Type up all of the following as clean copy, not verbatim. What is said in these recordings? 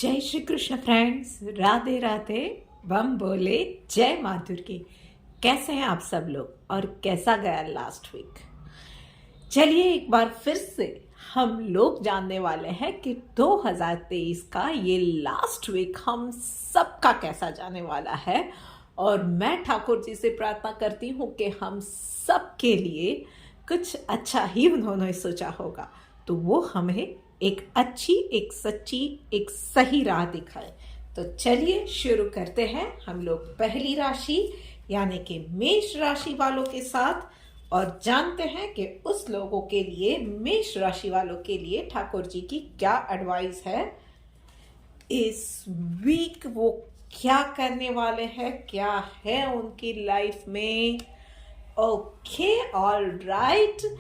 जय श्री कृष्ण फ्रेंड्स, राधे राधे, बम बोले, जय माँ दुर्गे। कैसे हैं आप सब लोग और कैसा गया लास्ट वीक? चलिए एक बार फिर से हम लोग जानने वाले हैं कि 2023 का ये लास्ट वीक हम सबका कैसा जाने वाला है। और मैं ठाकुर जी से प्रार्थना करती हूँ कि हम सब के लिए कुछ अच्छा ही उन्होंने सोचा होगा, तो वो हमें एक अच्छी, एक सच्ची, एक सही राह दिखाए। तो चलिए शुरू करते हैं हम लोग पहली राशि यानी कि मेष राशि वालों के साथ, और जानते हैं कि उस लोगों के लिए, मेष राशि वालों के लिए ठाकुर जी की क्या एडवाइस है इस वीक। वो क्या करने वाले हैं, क्या है उनकी लाइफ में। Okay, all right.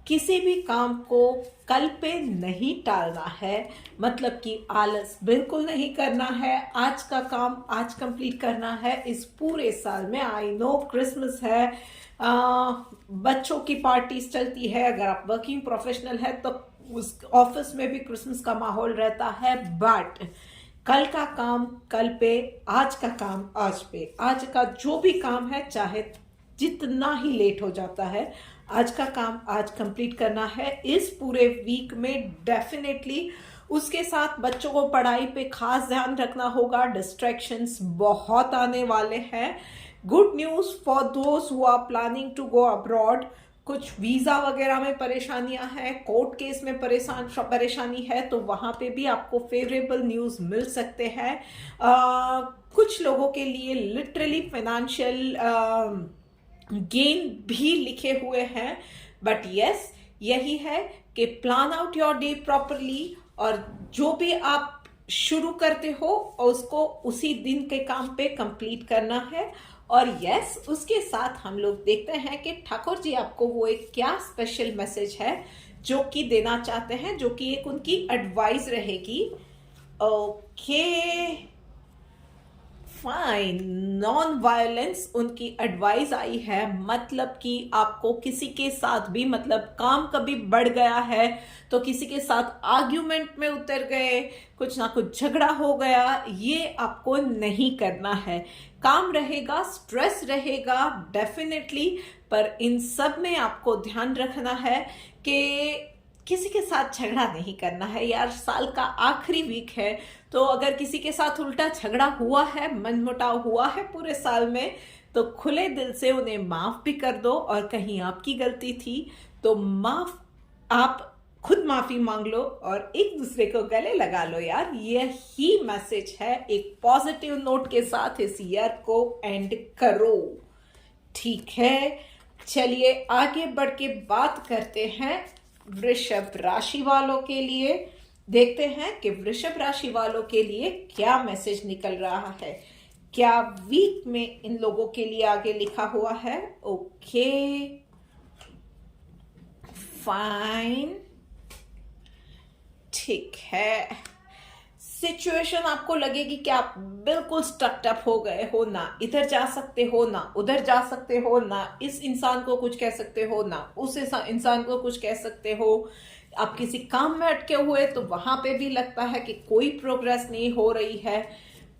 किसी भी काम को कल पे नहीं टालना है, मतलब कि आलस बिल्कुल नहीं करना है। आज का काम आज कंप्लीट करना है इस पूरे साल में। आई नो क्रिसमस है, बच्चों की पार्टीज चलती है, अगर आप वर्किंग प्रोफेशनल है तो उस ऑफिस में भी क्रिसमस का माहौल रहता है। बट कल का काम कल पे, आज का काम आज पे। आज का जो भी काम है, चाहे जितना ही लेट हो जाता है, आज का काम आज कंप्लीट करना है इस पूरे वीक में डेफिनेटली। उसके साथ बच्चों को पढ़ाई पे खास ध्यान रखना होगा। डिस्ट्रैक्शंस बहुत आने वाले हैं। Good news for those who are planning to go abroad. कुछ वीज़ा वगैरह में परेशानियां हैं, कोर्ट केस में परेशानी है, तो वहाँ पे भी आपको फेवरेबल न्यूज़ मिल सकते हैं। कुछ लोगों के लिए लिटरली फाइनेंशियल गेन भी लिखे हुए हैं। बट यस, यही है कि plan out your day properly, और जो भी आप शुरू करते हो उसको उसी दिन के काम पे कंप्लीट करना है। और यस, उसके साथ हम लोग देखते हैं कि ठाकुर जी आपको वो एक क्या स्पेशल मैसेज है जो कि देना चाहते हैं, जो कि एक उनकी एडवाइस रहेगी। ओके फाइन, नॉन वायलेंस उनकी एडवाइस आई है। मतलब कि आपको किसी के साथ भी, मतलब काम कभी बढ़ गया है तो किसी के साथ आर्ग्यूमेंट में उतर गए, कुछ ना कुछ झगड़ा हो गया, ये आपको नहीं करना है। काम रहेगा, स्ट्रेस रहेगा डेफिनेटली, पर इन सब में आपको ध्यान रखना है कि किसी के साथ झगड़ा नहीं करना है। यार, साल का आखिरी वीक है, तो अगर किसी के साथ उल्टा झगड़ा हुआ है, मनमुटाव हुआ है पूरे साल में, तो खुले दिल से उन्हें माफ भी कर दो। और कहीं आपकी गलती थी तो आप खुद माफी मांग लो और एक दूसरे को गले लगा लो। यार, यही मैसेज है। एक पॉजिटिव नोट के साथ इस ईयर को एंड करो, ठीक है। चलिए आगे बढ़ के बात करते हैं वृषभ राशि वालों के लिए। देखते हैं कि वृषभ राशि वालों के लिए क्या मैसेज निकल रहा है, क्या वीक में इन लोगों के लिए आगे लिखा हुआ है। ओके फाइन, ठीक है। सिचुएशन आपको लगेगी कि आप बिल्कुल स्टक्ड अप हो गए हो, ना इधर जा सकते हो ना उधर जा सकते हो, ना इस इंसान को कुछ कह सकते हो ना उस इंसान को कुछ कह सकते हो। आप किसी काम में अटके हुए, तो वहां पे भी लगता है कि कोई प्रोग्रेस नहीं हो रही है।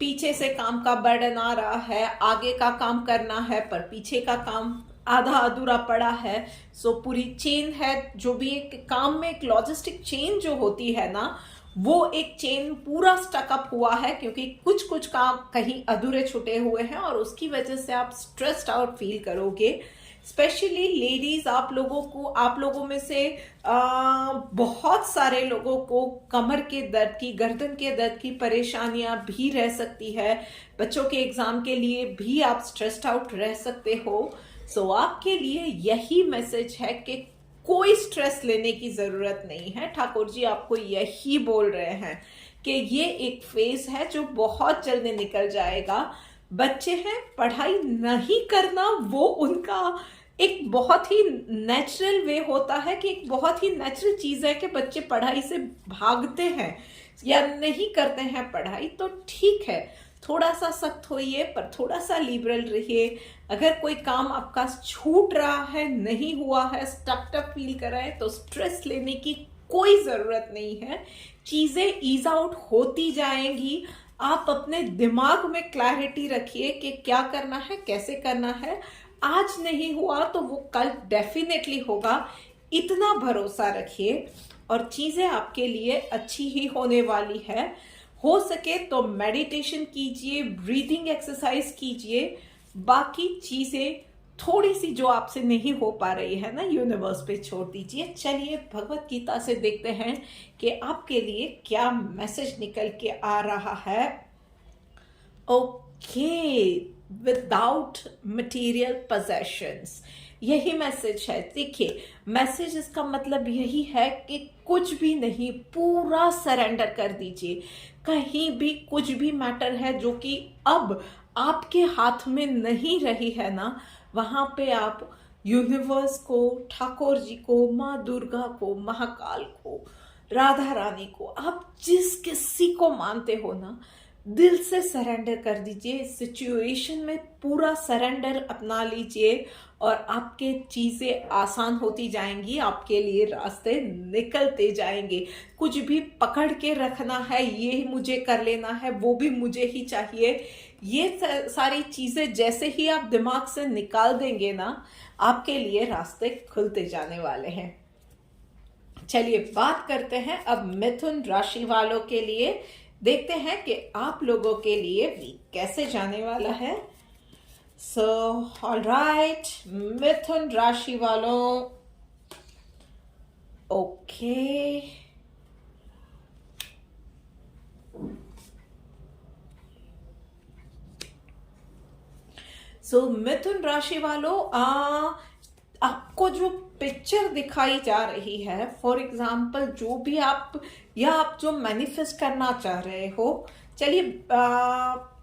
पीछे से काम का बर्डन आ रहा है, आगे का काम करना है पर पीछे का काम आधा अधूरा पड़ा है। सो पूरी चेन है, जो भी एक काम में एक लॉजिस्टिक चेन जो होती है ना, वो एक चेन पूरा स्टकअप हुआ है, क्योंकि कुछ कुछ काम कहीं अधूरे छूटे हुए हैं और उसकी वजह से आप स्ट्रेस्ड आउट फील करोगे। स्पेशली लेडीज, आप लोगों में से बहुत सारे लोगों को कमर के दर्द की, गर्दन के दर्द की परेशानियां भी रह सकती है। बच्चों के एग्जाम के लिए भी आप स्ट्रेस्ड आउट रह सकते हो। सो आपके लिए यही मैसेज है कि कोई स्ट्रेस लेने की जरूरत नहीं है। ठाकुर जी आपको यही बोल रहे हैं कि ये एक फेज है जो बहुत जल्दी निकल जाएगा। बच्चे हैं, पढ़ाई नहीं करना वो उनका एक बहुत ही नेचुरल वे होता है, कि एक बहुत ही नेचुरल चीज है कि बच्चे पढ़ाई से भागते हैं या नहीं करते हैं पढ़ाई। तो ठीक है, थोड़ा सा सख्त होइए पर थोड़ा सा लिबरल रहिए। अगर कोई काम आपका छूट रहा है, नहीं हुआ है, स्टक्ड अप फील कर रहा है, तो स्ट्रेस लेने की कोई जरूरत नहीं है, चीजें ईज आउट होती जाएंगी। आप अपने दिमाग में क्लैरिटी रखिए कि क्या करना है, कैसे करना है। आज नहीं हुआ तो वो कल डेफिनेटली होगा, इतना भरोसा रखिए और चीजें आपके लिए अच्छी ही होने वाली है। हो सके तो मेडिटेशन कीजिए, ब्रीदिंग एक्सरसाइज कीजिए, बाकी चीजें थोड़ी सी जो आपसे नहीं हो पा रही है ना, यूनिवर्स पे छोड़ दीजिए। चलिए भगवत गीता से देखते हैं कि आपके लिए क्या मैसेज निकल के आ रहा है। ओके, विदाउट मटेरियल पोजेशंस, यही मैसेज है। देखिए, मैसेज इसका मतलब यही है कि कुछ भी नहीं, पूरा सरेंडर कर दीजिए। कहीं भी कुछ भी मैटर है जो कि अब आपके हाथ में नहीं रही है ना, वहां पे आप यूनिवर्स को, ठाकुर जी को, माँ दुर्गा को, महाकाल को, राधा रानी को, आप जिस किसी को मानते हो ना, दिल से सरेंडर कर दीजिए। सिचुएशन में पूरा सरेंडर अपना लीजिए और आपके चीजें आसान होती जाएंगी, आपके लिए रास्ते निकलते जाएंगे। कुछ भी पकड़ के रखना है, ये मुझे कर लेना है, वो भी मुझे ही चाहिए, ये सारी चीजें जैसे ही आप दिमाग से निकाल देंगे ना, आपके लिए रास्ते खुलते जाने वाले हैं। चलिए बात करते हैं अब मिथुन राशि वालों के लिए। देखते हैं कि आप लोगों के लिए वीक कैसे जाने वाला है। सो ऑलराइट, मिथुन राशि वालों, ओके, सो मिथुन राशि वालों, आपको जो पिक्चर दिखाई जा रही है, फॉर एग्जाम्पल जो भी आप या आप जो मैनिफेस्ट करना चाह रहे हो, चलिए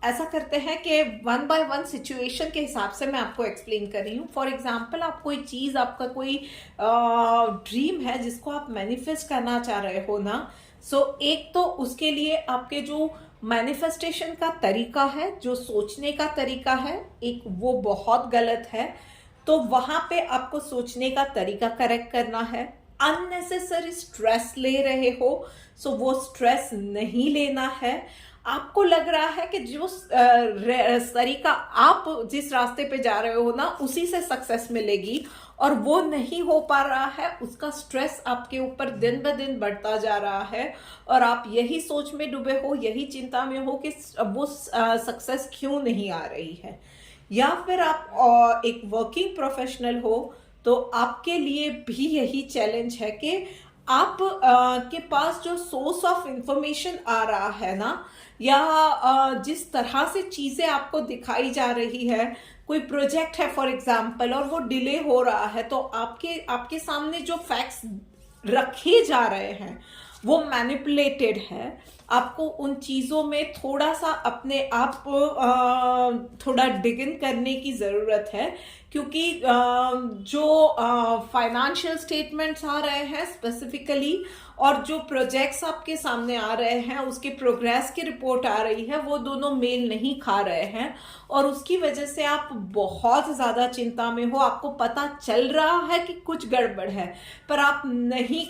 ऐसा करते हैं कि वन बाय वन सिचुएशन के हिसाब से मैं आपको एक्सप्लेन कर रही हूँ। फॉर एग्जाम्पल, आप कोई चीज, आपका कोई ड्रीम है जिसको आप मैनिफेस्ट करना चाह रहे हो ना, सो एक तो उसके लिए आपके जो मैनिफेस्टेशन का तरीका है, जो सोचने का तरीका है, एक वो बहुत गलत है। तो वहां पे आपको सोचने का तरीका करेक्ट करना है। अननेसेसरी स्ट्रेस ले रहे हो, सो वो स्ट्रेस नहीं लेना है। आपको लग रहा है कि जो तरीका आप जिस रास्ते पे जा रहे हो ना, उसी से सक्सेस मिलेगी, और वो नहीं हो पा रहा है, उसका स्ट्रेस आपके ऊपर दिन ब दिन बढ़ता जा रहा है, और आप यही सोच में डूबे हो, यही चिंता में हो कि वो सक्सेस क्यों नहीं आ रही है। या फिर आप एक वर्किंग प्रोफेशनल हो, तो आपके लिए भी यही चैलेंज है कि आप के पास जो सोर्स ऑफ इंफॉर्मेशन आ रहा है ना, या जिस तरह से चीजें आपको दिखाई जा रही है, कोई प्रोजेक्ट है फॉर एग्जाम्पल और वो डिले हो रहा है, तो आपके सामने जो फैक्ट्स रखे जा रहे हैं वो मैनिपुलेटेड है। आपको उन चीजों में थोड़ा सा अपने आप थोड़ा डिग इन करने की जरूरत है, क्योंकि जो फाइनेंशियल स्टेटमेंट्स आ रहे हैं स्पेसिफिकली, और जो प्रोजेक्ट्स आपके सामने आ रहे हैं, उसके प्रोग्रेस की रिपोर्ट आ रही है, वो दोनों मेल नहीं खा रहे हैं, और उसकी वजह से आप बहुत ज्यादा चिंता में हो। आपको पता चल रहा है कि कुछ गड़बड़ है, पर आप नहीं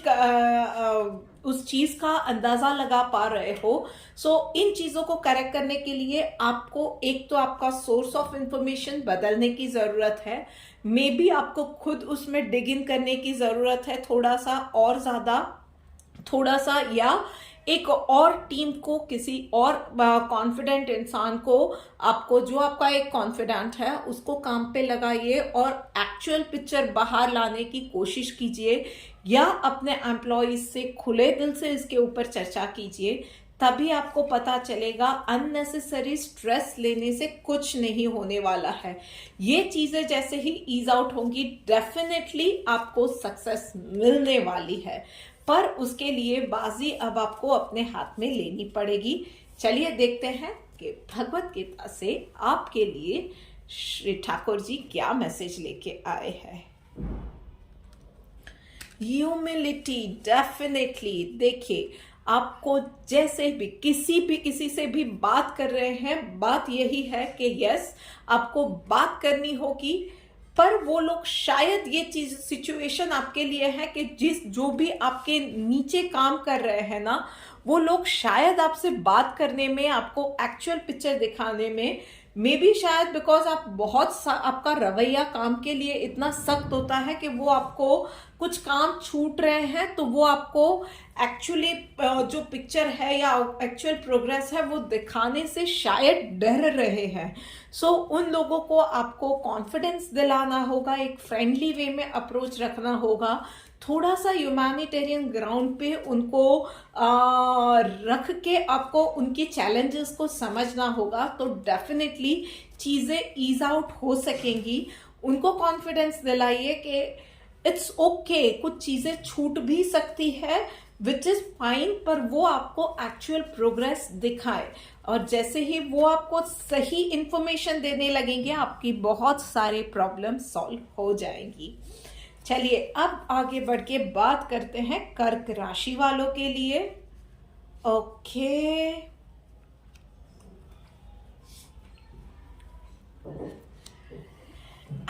उस चीज का अंदाजा लगा पा रहे हो। सो इन चीजों को करेक्ट करने के लिए आपको एक तो आपका सोर्स ऑफ इंफॉर्मेशन बदलने की जरूरत है, मे बी आपको खुद उसमें डिग इन करने की जरूरत है थोड़ा सा और ज्यादा, थोड़ा सा, या एक और टीम को, किसी और कॉन्फिडेंट इंसान को, आपको जो आपका एक कॉन्फिडेंट है उसको काम पे लगाइए और एक्चुअल पिक्चर बाहर लाने की कोशिश कीजिए, या अपने एम्प्लॉयज से खुले दिल से इसके ऊपर चर्चा कीजिए। तभी आपको पता चलेगा। अननेसेसरी स्ट्रेस लेने से कुछ नहीं होने वाला है। ये चीजें जैसे ही ईज आउट होंगी, डेफिनेटली आपको सक्सेस मिलने वाली है, पर उसके लिए बाजी अब आपको अपने हाथ में लेनी पड़ेगी। चलिए देखते हैं कि भगवत गीता से आपके लिए श्री ठाकुर जी क्या मैसेज लेके आए हैं। Humility, definitely. देखिए, आपको जैसे भी किसी से भी बात कर रहे हैं, बात यही है कि यस, आपको बात करनी होगी, पर वो लोग शायद ये चीज सिचुएशन आपके लिए है कि जो भी आपके नीचे काम कर रहे हैं ना, वो लोग शायद आपसे बात करने में, आपको एक्चुअल पिक्चर दिखाने में, मे बी शायद बिकॉज आप आपका रवैया काम के लिए इतना सख्त होता है कि वो आपको कुछ काम छूट रहे हैं तो वो आपको एक्चुअली जो पिक्चर है या एक्चुअल प्रोग्रेस है वो दिखाने से शायद डर रहे हैं। सो उन लोगों को आपको कॉन्फिडेंस दिलाना होगा, एक फ्रेंडली वे में अप्रोच रखना होगा, थोड़ा सा ह्यूमैनिटेरियन ग्राउंड पे उनको रख के आपको उनकी चैलेंजेस को समझना होगा, तो डेफिनेटली चीज़ें ईज आउट हो सकेंगी। उनको कॉन्फिडेंस दिलाइए कि इट्स ओके, कुछ चीज़ें छूट भी सकती है विच इज़ फाइन, पर वो आपको एक्चुअल प्रोग्रेस दिखाए। और जैसे ही वो आपको सही इंफॉर्मेशन देने लगेंगे आपकी बहुत सारे प्रॉब्लम सॉल्व हो जाएंगी। चलिए अब आगे बढ़ के बात करते हैं कर्क राशि वालों के लिए। ओके,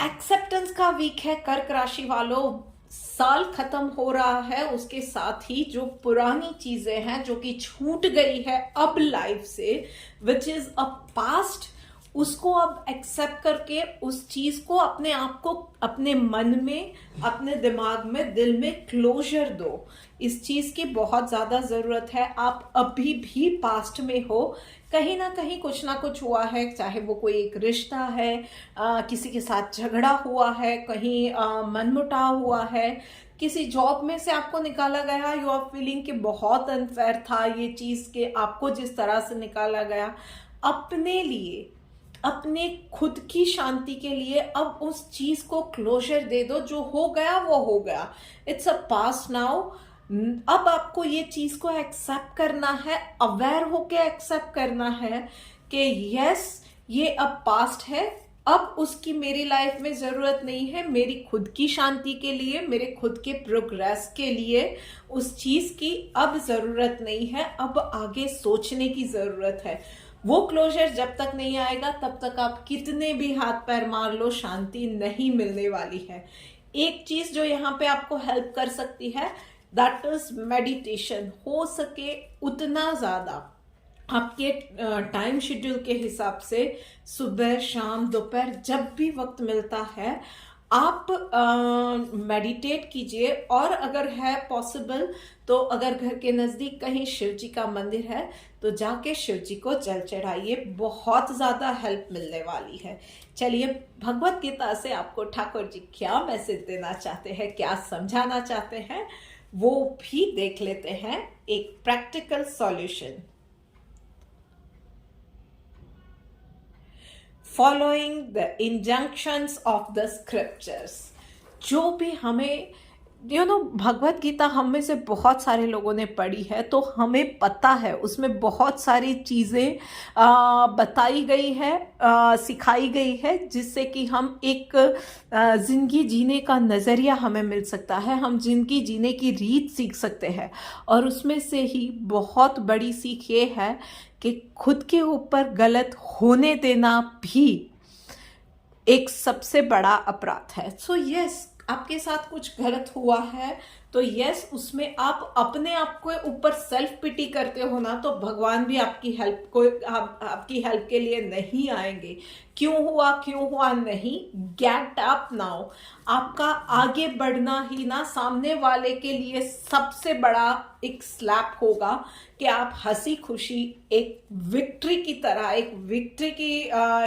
एक्सेप्टेंस का वीक है कर्क राशि वालों। साल खत्म हो रहा है, उसके साथ ही जो पुरानी चीजें हैं जो कि छूट गई है अब लाइफ से, विच इज अ पास्ट, उसको अब एक्सेप्ट करके उस चीज को अपने आप को अपने मन में, अपने दिमाग में, दिल में क्लोजर दो। इस चीज की बहुत ज्यादा जरूरत है। आप अभी भी पास्ट में हो, कहीं ना कहीं कुछ ना कुछ हुआ है, चाहे वो कोई एक रिश्ता है, किसी के साथ झगड़ा हुआ है, कहीं मनमुटाव हुआ है, किसी जॉब में से आपको निकाला गया, यू आर फीलिंग कि बहुत अनफेयर था ये चीज कि आपको जिस तरह से निकाला गया। अपने लिए, अपने खुद की शांति के लिए अब उस चीज को क्लोजर दे दो। जो हो गया वो हो गया, इट्स अ पास्ट नाउ। अब आपको ये चीज को एक्सेप्ट करना है, अवेयर होके एक्सेप्ट करना है कि यस ये अब पास्ट है, अब उसकी मेरी लाइफ में जरूरत नहीं है। मेरी खुद की शांति के लिए, मेरे खुद के प्रोग्रेस के लिए उस चीज की अब जरूरत नहीं है, अब आगे सोचने की जरूरत है। वो क्लोजर जब तक नहीं आएगा तब तक आप कितने भी हाथ पैर मार लो, शांति नहीं मिलने वाली है। एक चीज जो यहाँ पे आपको हेल्प कर सकती है, दैट इज मेडिटेशन। हो सके उतना ज्यादा आपके टाइम शेड्यूल के हिसाब से सुबह, शाम, दोपहर, जब भी वक्त मिलता है आप मेडिटेट कीजिए। और अगर है पॉसिबल तो अगर घर के नजदीक कहीं शिव जी का मंदिर है तो जाके शिव जी को जल चढ़ाइए, बहुत ज्यादा हेल्प मिलने वाली है। चलिए भगवत गीता से आपको ठाकुर जी क्या मैसेज देना चाहते हैं, क्या समझाना चाहते हैं, वो भी देख लेते हैं। एक practical solution. Following the injunctions of the scriptures. जो भी हमें भगवत गीता हम में से बहुत सारे लोगों ने पढ़ी है तो हमें पता है उसमें बहुत सारी चीज़ें बताई गई है, सिखाई गई है, जिससे कि हम एक ज़िंदगी जीने का नज़रिया हमें मिल सकता है, हम ज़िंदगी जीने की रीत सीख सकते हैं। और उसमें से ही बहुत बड़ी सीख ये है कि खुद के ऊपर गलत होने देना भी एक सबसे बड़ा अपराध है। सो यस, आपके साथ कुछ गलत हुआ है तो यस, उसमें आप अपने आप को ऊपर सेल्फ पिटी करते हो ना, तो भगवान भी आपकी हेल्प के लिए नहीं आएंगे। क्यों हुआ नहीं, गेट अप नाउ। आपका आगे बढ़ना ही ना सामने वाले के लिए सबसे बड़ा एक स्लैप होगा कि आप हंसी खुशी एक विक्ट्री की तरह, एक विक्ट्री की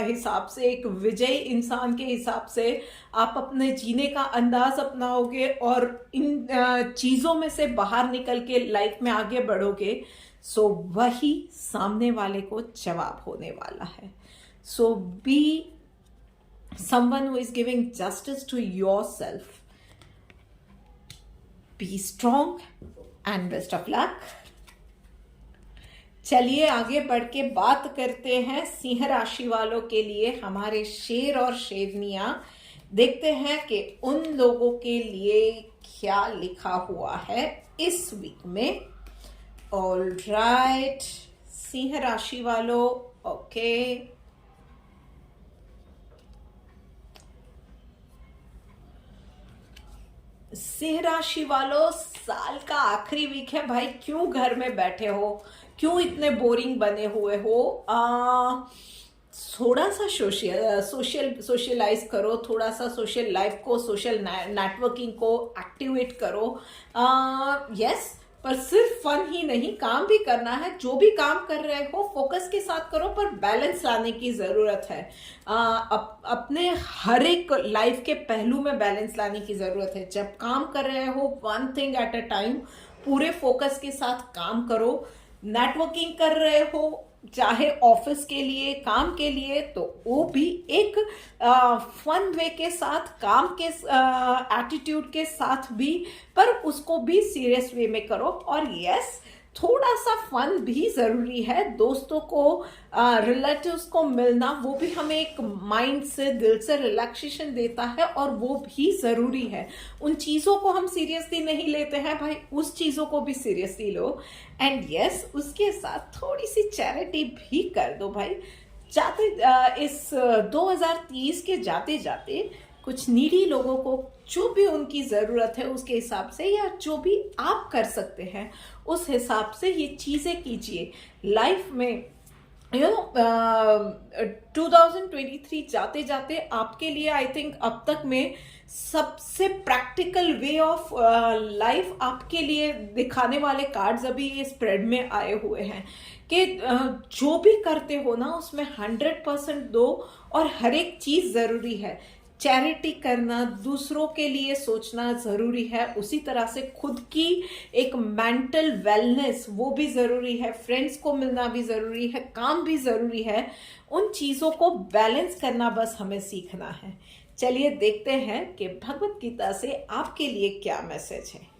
हिसाब से, एक विजयी इंसान के हिसाब से आप अपने जीने का अंदाज अपनाओगे और इन चीजों में से बाहर निकल के लाइफ में आगे बढ़ोगे। सो वही सामने वाले को जवाब होने वाला है। सो B someone who is giving justice to yourself. Be strong and best of luck. चलिए आगे बढ़ के बात करते हैं सिंह राशि वालों के लिए, हमारे शेर और शेरनियां। देखते हैं कि उन लोगों के लिए क्या लिखा हुआ है इस वीक में। ऑल राइट, सिंह राशि वालों, ओके। सिंह राशि वालों, साल का आखिरी वीक है भाई, क्यों घर में बैठे हो, क्यों इतने बोरिंग बने हुए हो? थोड़ा सा सोशलाइज करो, थोड़ा सा सोशल लाइफ को, सोशल नेटवर्किंग को एक्टिवेट करो। यस, पर सिर्फ फन ही नहीं, काम भी करना है। जो भी काम कर रहे हो फोकस के साथ करो, पर बैलेंस लाने की जरूरत है। अपने हर एक लाइफ के पहलू में बैलेंस लाने की जरूरत है। जब काम कर रहे हो, one thing at a time, पूरे फोकस के साथ काम करो। नेटवर्किंग कर रहे हो, चाहे ऑफिस के लिए, काम के लिए, तो वो भी एक फन वे के साथ, काम के एटीट्यूड के साथ भी, पर उसको भी सीरियस वे में करो। और यस, थोड़ा सा फन भी जरूरी है। दोस्तों को, रिलेटिव्स को मिलना, वो भी हमें एक माइंड से, दिल से रिलैक्सेशन देता है, और वो भी जरूरी है। उन चीजों को हम सीरियसली नहीं लेते हैं भाई, उस चीजों को भी सीरियसली लो। एंड यस, उसके साथ थोड़ी सी चैरिटी भी कर दो भाई। इस 2030 के जाते जाते कुछ नीडी लोगों को जो भी उनकी ज़रूरत है उसके हिसाब से, या जो भी आप कर सकते हैं उस हिसाब से ये चीज़ें कीजिए लाइफ में। 2023 जाते जाते आपके लिए, आई थिंक अब तक में सबसे प्रैक्टिकल वे ऑफ लाइफ आपके लिए दिखाने वाले कार्ड्स अभी ये स्प्रेड में आए हुए हैं कि जो भी करते हो ना उसमें 100% दो, और हर एक चीज़ ज़रूरी है। चैरिटी करना, दूसरों के लिए सोचना ज़रूरी है, उसी तरह से खुद की एक मेंटल वेलनेस वो भी ज़रूरी है, फ्रेंड्स को मिलना भी ज़रूरी है, काम भी ज़रूरी है। उन चीज़ों को बैलेंस करना बस हमें सीखना है। चलिए देखते हैं कि भगवत गीता से आपके लिए क्या मैसेज है।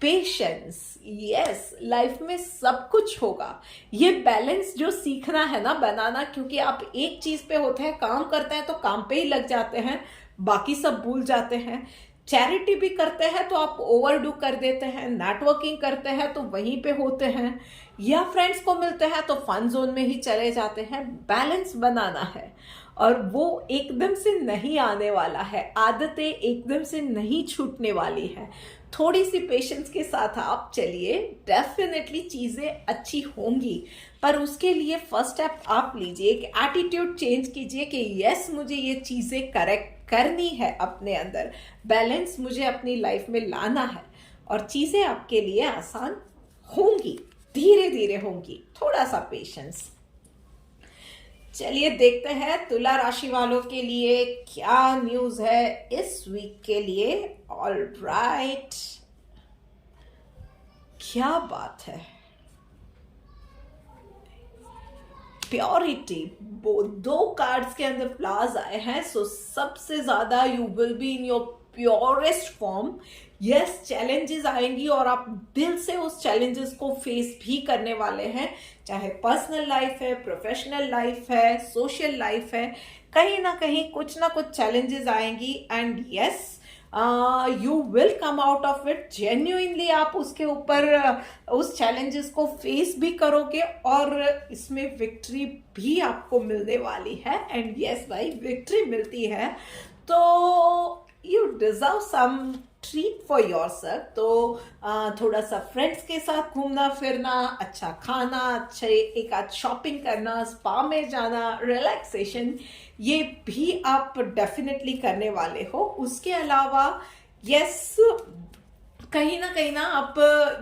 पेशेंस, यस, लाइफ में सब कुछ होगा। ये बैलेंस जो सीखना है ना बनाना, क्योंकि आप एक चीज पे होते हैं, काम करते हैं तो काम पे ही लग जाते हैं, बाकी सब भूल जाते हैं। चैरिटी भी करते हैं तो आप ओवरडू कर देते हैं, नेटवर्किंग करते हैं तो वहीं पे होते हैं, या फ्रेंड्स को मिलते हैं तो फन जोन में ही चले जाते हैं। बैलेंस बनाना है, और वो एकदम से नहीं आने वाला है, आदतें एकदम से नहीं छूटने वाली है। थोड़ी सी पेशेंस के साथ आप चलिए, डेफिनेटली चीज़ें अच्छी होंगी। पर उसके लिए फर्स्ट स्टेप आप लीजिए कि एटीट्यूड चेंज कीजिए कि यस, मुझे ये चीज़ें करेक्ट करनी है, अपने अंदर बैलेंस मुझे अपनी लाइफ में लाना है, और चीज़ें आपके लिए आसान होंगी, धीरे धीरे होंगी। थोड़ा सा पेशेंस। चलिए देखते हैं तुला राशि वालों के लिए क्या न्यूज है इस वीक के लिए। ऑल राइट, क्या बात है, प्योरिटी, वो दो कार्ड्स के अंदर फ्लावर्स आए हैं। सो सबसे ज्यादा you will be in your purest form. Yes, challenges आएंगी और आप दिल से उस चैलेंजेस को फेस भी करने वाले हैं, चाहे पर्सनल लाइफ है, प्रोफेशनल लाइफ है, सोशल लाइफ है, कहीं ना कहीं कुछ ना कुछ चैलेंजेस आएंगी। And yes, you will come out of it genuinely. आप उसके ऊपर उस चैलेंजेस को फेस भी करोगे, और इसमें विक्ट्री भी आपको मिलने वाली है। एंड यस भाई, विक्ट्री मिलती है तो you deserve some treat for yourself. तो थोड़ा सा फ्रेंड्स के साथ घूमना फिरना, अच्छा खाना, अच्छे एक आध शॉपिंग करना, स्पा में जाना, रिलैक्सेशन, ये भी आप डेफिनेटली करने वाले हो। उसके अलावा यस, कहीं ना आप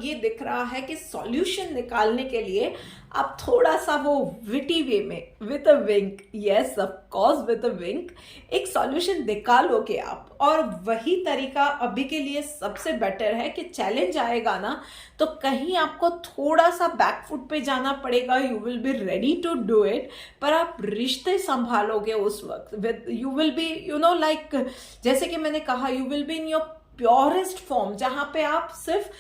ये दिख रहा है कि सॉल्यूशन निकालने के लिए आप थोड़ा सा वो विटी वे में with a wink, yes of course with a wink, एक सॉल्यूशन निकालोगे आप। और वही तरीका अभी के लिए सबसे बेटर है कि चैलेंज आएगा ना तो कहीं आपको थोड़ा सा बैकफुट पे जाना पड़ेगा, you will be ready to do it, पर आप रिश्ते संभालोगे उस वक्त। With you will be like, जैसे कि मैंने कहा, you will be in your purest form, जहां पे आप सिर्फ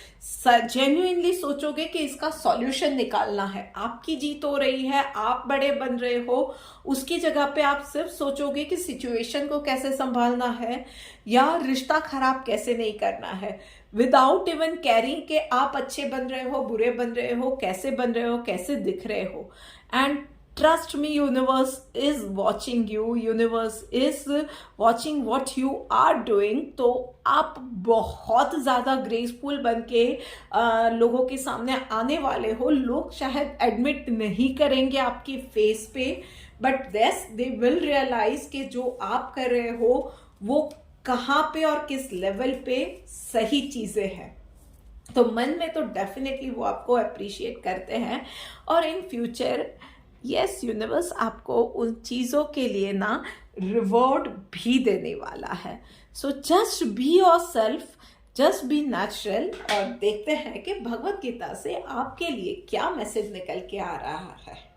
जेन्युइनली सोचोगे कि इसका सॉल्यूशन निकालना है। आपकी जीत हो रही है, आप बड़े बन रहे हो, उसकी जगह पे आप सिर्फ सोचोगे कि सिचुएशन को कैसे संभालना है या रिश्ता खराब कैसे नहीं करना है, विदाउट इवन कैरिंग कि आप अच्छे बन रहे हो, बुरे बन रहे हो, कैसे बन रहे हो, कैसे दिख रहे हो। And Trust me, universe is watching you, universe is watching what you are doing. तो आप बहुत ज़्यादा ग्रेसफुल बन के लोगों के सामने आने वाले हो. लोग शायद एडमिट नहीं करेंगे आपकी फेस पे, but yes they will realise कि जो आप कर रहे हो वो कहाँ पे और किस लेवल पे सही चीज़ें हैं. तो मन में तो डेफिनेटली वो आपको अप्रिशिएट करते हैं. और इन फ्यूचर यस यूनिवर्स आपको उन चीज़ों के लिए ना रिवॉर्ड भी देने वाला है. So just be your self, just be natural. और देखते हैं कि भगवत गीता से आपके लिए क्या मैसेज निकल के आ रहा है.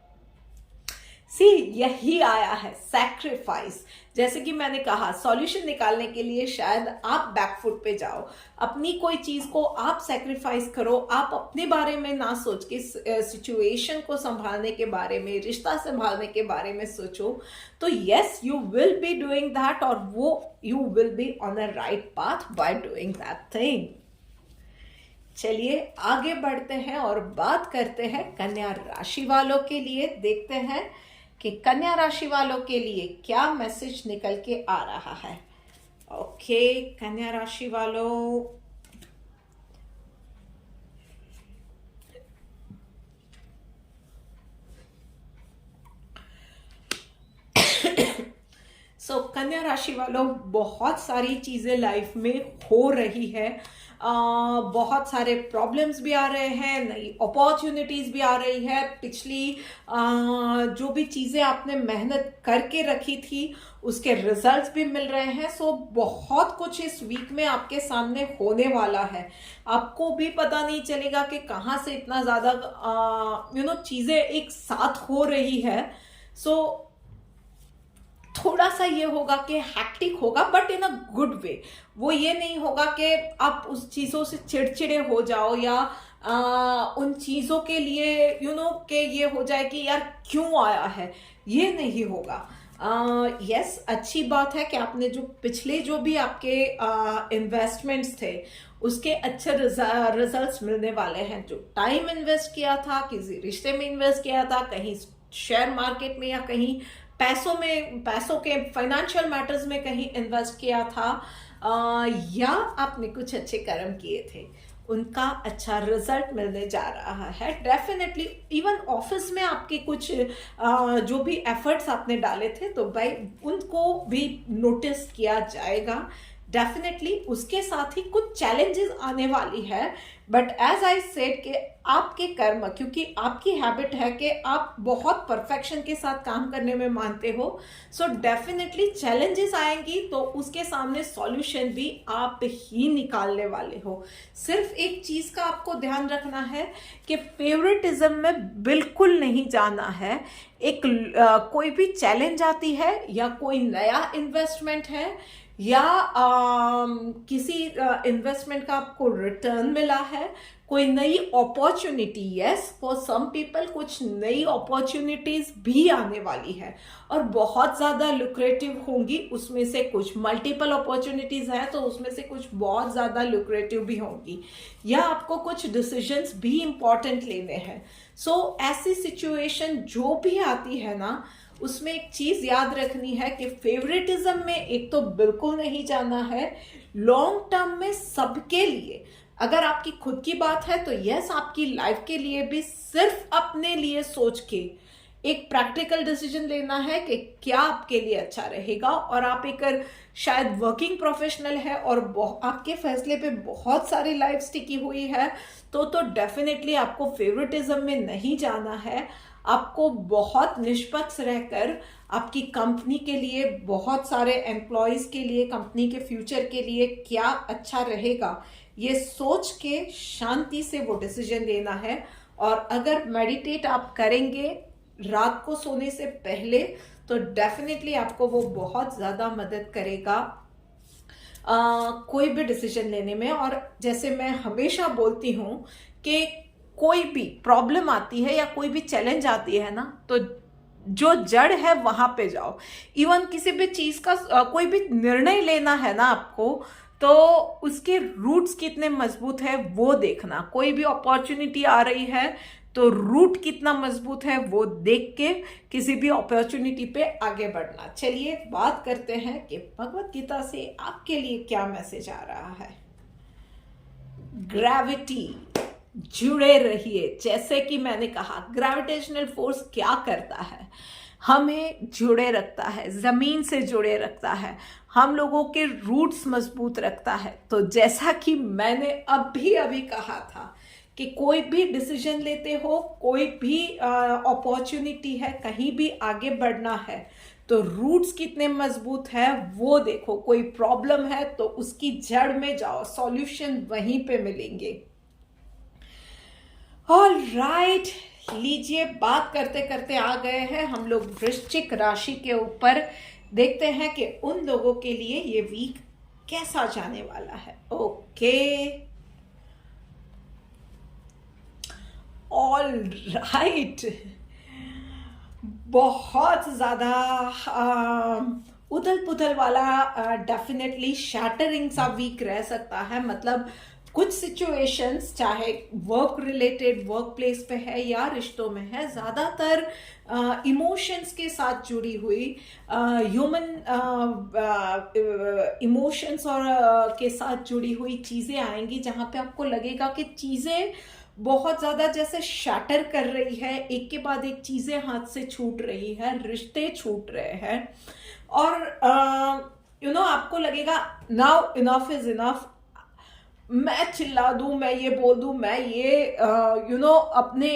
सी यही आया है, सैक्रिफाइस. जैसे कि मैंने कहा, सॉल्यूशन निकालने के लिए शायद आप बैकफुट पे जाओ, अपनी कोई चीज को आप सैक्रिफाइस करो. आप अपने बारे में ना सोच के सिचुएशन को संभालने के बारे में, रिश्ता संभालने के बारे में सोचो. तो yes you will be doing that, और वो you will be on a right path by doing that thing. चलिए आगे बढ़ते हैं और बात करते हैं कन्या राशि वालों के लिए. देखते हैं कि कन्या राशि वालों के लिए क्या मैसेज निकल के आ रहा है. ओके कन्या राशि वालों, कन्या राशि वालों, बहुत सारी चीजें लाइफ में हो रही है. बहुत सारे प्रॉब्लम्स भी आ रहे हैं, नई अपॉर्चुनिटीज भी आ रही है. पिछली जो भी चीजें आपने मेहनत करके रखी थी उसके रिजल्ट्स भी मिल रहे हैं. सो बहुत कुछ इस वीक में आपके सामने होने वाला है. आपको भी पता नहीं चलेगा कि कहाँ से इतना ज्यादा चीजें एक साथ हो रही है. सो थोड़ा सा ये होगा कि हैक्टिक होगा, but in a good way. वो ये नहीं होगा कि आप उस चीजों से चिड़चिड़े हो जाओ या उन चीजों के लिए कि ये हो जाए कि यार क्यों आया है, ये नहीं होगा. यस अच्छी बात है कि आपने जो पिछले जो भी आपके इन्वेस्टमेंट्स थे उसके अच्छे रिजल्ट्स मिलने वाले हैं. जो टाइम इन्वेस्ट किया था, किसी रिश्ते में इन्वेस्ट किया था, कहीं शेयर मार्केट में या कहीं पैसों के फाइनेंशियल मैटर्स में कहीं इन्वेस्ट किया था, या आपने कुछ अच्छे कर्म किए थे, उनका अच्छा रिजल्ट मिलने जा रहा है. डेफिनेटली इवन ऑफिस में आपके कुछ जो भी एफर्ट्स आपने डाले थे तो भाई उनको भी नोटिस किया जाएगा. डेफिनेटली उसके साथ ही कुछ चैलेंजेस आने वाली है, बट एज आई सेड कि आपके कर्म, क्योंकि आपकी हैबिट है कि आप बहुत परफेक्शन के साथ काम करने में मानते हो. सो डेफिनेटली चैलेंजेस आएंगी तो उसके सामने सॉल्यूशन भी आप ही निकालने वाले हो. सिर्फ एक चीज का आपको ध्यान रखना है कि फेवरेटिज्म में बिल्कुल नहीं जाना है. एक कोई भी चैलेंज आती है या कोई नया इन्वेस्टमेंट है या किसी इन्वेस्टमेंट का आपको रिटर्न मिला है, कोई नई opportunity. Yes for some people कुछ नई अपॉर्चुनिटीज भी आने वाली है और बहुत ज़्यादा लुक्रेटिव होंगी. उसमें से कुछ मल्टीपल अपॉर्चुनिटीज हैं तो उसमें से कुछ बहुत ज़्यादा लुक्रेटिव भी होंगी, या आपको कुछ डिसीजंस भी इंपॉर्टेंट लेने हैं. सो ऐसी सिचुएशन जो भी आती है ना, उसमें एक चीज याद रखनी है कि फेवरेटिज्म में एक तो बिल्कुल नहीं जाना है. लॉन्ग टर्म में सबके लिए, अगर आपकी खुद की बात है तो यस आपकी लाइफ के लिए भी सिर्फ अपने लिए सोच के एक प्रैक्टिकल डिसीजन लेना है कि क्या आपके लिए अच्छा रहेगा. और आप एक शायद वर्किंग प्रोफेशनल है और आपके फैसले पे बहुत सारी लाइफ टिकी हुई है तो डेफिनेटली आपको फेवरेटिज्म में नहीं जाना है. आपको बहुत निष्पक्ष रहकर आपकी कंपनी के लिए, बहुत सारे एम्प्लॉयज के लिए, कंपनी के फ्यूचर के लिए क्या अच्छा रहेगा ये सोच के शांति से वो डिसीजन लेना है. और अगर मेडिटेट आप करेंगे रात को सोने से पहले तो डेफिनेटली आपको वो बहुत ज़्यादा मदद करेगा कोई भी डिसीजन लेने में. और जैसे मैं हमेशा बोलती हूँ कि कोई भी प्रॉब्लम आती है या कोई भी चैलेंज आती है ना, तो जो जड़ है वहां पे जाओ. इवन किसी भी चीज का कोई भी निर्णय लेना है ना आपको, तो उसके रूट्स कितने मजबूत है वो देखना. कोई भी अपॉर्चुनिटी आ रही है तो रूट कितना मजबूत है वो देख के किसी भी अपॉर्चुनिटी पे आगे बढ़ना। चलिए बात करते हैं कि भगवत गीता से आपके लिए क्या मैसेज आ रहा है। ग्रेविटी, जुड़े रहिए। जैसे कि मैंने कहा, ग्रेविटेशनल फोर्स क्या करता है, हमें जुड़े रखता है, जमीन से जुड़े रखता है, हम लोगों के रूट्स मजबूत रखता है। तो जैसा कि मैंने अभी कहा था कि कोई भी डिसीजन लेते हो, कोई भी अपॉर्चुनिटी है, कहीं भी आगे बढ़ना है, तो रूट्स कितने मजबूत है वो देखो। कोई प्रॉब्लम है तो उसकी जड़ में जाओ, सॉल्यूशन वहीं पे मिलेंगे। ऑल राइट, लीजिए बात करते करते आ गए हैं हम लोग वृश्चिक राशि के ऊपर। देखते हैं कि उन लोगों के लिए ये वीक कैसा जाने वाला है। ओके, ऑल राइट, बहुत ज्यादा उथल पुथल वाला, डेफिनेटली शैटरिंग सा वीक रह सकता है। मतलब कुछ सिचुएशंस, चाहे वर्क रिलेटेड, वर्क प्लेस पे है या रिश्तों में है, ज़्यादातर इमोशंस के साथ जुड़ी हुई, ह्यूमन इमोशंस और के साथ जुड़ी हुई चीज़ें आएंगी, जहाँ पे आपको लगेगा कि चीज़ें बहुत ज़्यादा जैसे शैटर कर रही है, एक के बाद एक चीज़ें हाथ से छूट रही है, रिश्ते छूट रहे हैं, और आपको लगेगा नाउ इनफ इज इनफ। मैं चिल्ला दूं, मैं ये बोल दूं, मैं ये अपने